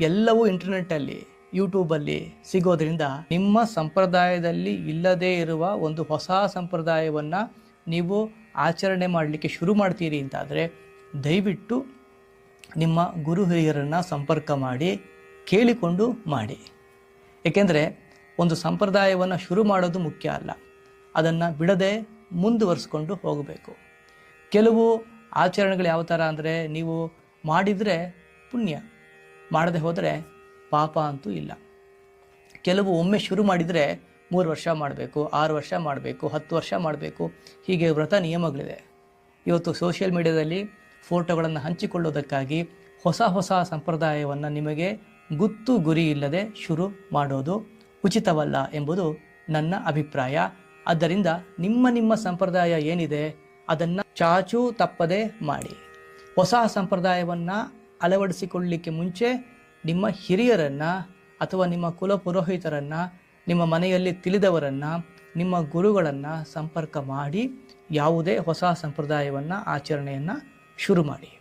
ಎಲ್ಲವೂ ಇಂಟರ್ನೆಟ್ಟಲ್ಲಿ ಯೂಟ್ಯೂಬಲ್ಲಿ ಸಿಗೋದ್ರಿಂದ ನಿಮ್ಮ ಸಂಪ್ರದಾಯದಲ್ಲಿ ಇಲ್ಲದೇ ಇರುವ ಒಂದು ಹೊಸ ಸಂಪ್ರದಾಯವನ್ನು ನೀವು ಆಚರಣೆ ಮಾಡಲಿಕ್ಕೆ ಶುರು ಮಾಡ್ತೀರಿ ಅಂತಾದರೆ ದಯವಿಟ್ಟು ನಿಮ್ಮ ಗುರು ಹಿರಿಯರನ್ನು ಸಂಪರ್ಕ ಮಾಡಿ ಕೇಳಿಕೊಂಡು ಮಾಡಿ. ಏಕೆಂದರೆ ಒಂದು ಸಂಪ್ರದಾಯವನ್ನು ಶುರು ಮಾಡೋದು ಮುಖ್ಯ ಅಲ್ಲ, ಅದನ್ನು ಬಿಡದೆ ಮುಂದುವರಿಸ್ಕೊಂಡು ಹೋಗಬೇಕು. ಕೆಲವು ಆಚರಣೆಗಳು ಯಾವ ಥರ ಅಂದರೆ, ನೀವು ಮಾಡಿದರೆ ಪುಣ್ಯ, ಮಾಡದೆ ಹೋದರೆ ಪಾಪ ಅಂತೂ ಇಲ್ಲ. ಕೆಲವು ಒಮ್ಮೆ ಶುರು ಮಾಡಿದರೆ 3 ವರ್ಷ ಮಾಡಬೇಕು, 6 ವರ್ಷ ಮಾಡಬೇಕು, 10 ವರ್ಷ ಮಾಡಬೇಕು, ಹೀಗೆ ವ್ರತ ನಿಯಮಗಳಿದೆ. ಇವತ್ತು ಸೋಷಿಯಲ್ ಮೀಡಿಯಾದಲ್ಲಿ ಫೋಟೋಗಳನ್ನು ಹಂಚಿಕೊಳ್ಳೋದಕ್ಕಾಗಿ ಹೊಸ ಸಂಪ್ರದಾಯವನ್ನು ನಿಮಗೆ ಗುತ್ತು ಗುರಿ ಇಲ್ಲದೆ ಶುರು ಮಾಡೋದು ಉಚಿತವಲ್ಲ ಎಂಬುದು ನನ್ನ ಅಭಿಪ್ರಾಯ. ಆದ್ದರಿಂದ ನಿಮ್ಮ ಸಂಪ್ರದಾಯ ಏನಿದೆ ಅದನ್ನು ಚಾಚೂ ತಪ್ಪದೆ ಮಾಡಿ. ಹೊಸ ಸಂಪ್ರದಾಯವನ್ನು ಅಳವಡಿಸಿಕೊಳ್ಳಲಿಕ್ಕೆ ಮುಂಚೆ ನಿಮ್ಮ ಹಿರಿಯರನ್ನು ಅಥವಾ ನಿಮ್ಮ ಕುಲಪುರೋಹಿತರನ್ನು, ನಿಮ್ಮ ಮನೆಯಲ್ಲಿ ತಿಳಿದವರನ್ನು, ನಿಮ್ಮ ಗುರುಗಳನ್ನು ಸಂಪರ್ಕ ಮಾಡಿ ಯಾವುದೇ ಹೊಸ ಸಂಪ್ರದಾಯವನ್ನು ಆಚರಣೆಯನ್ನು ಶುರು ಮಾಡಿ.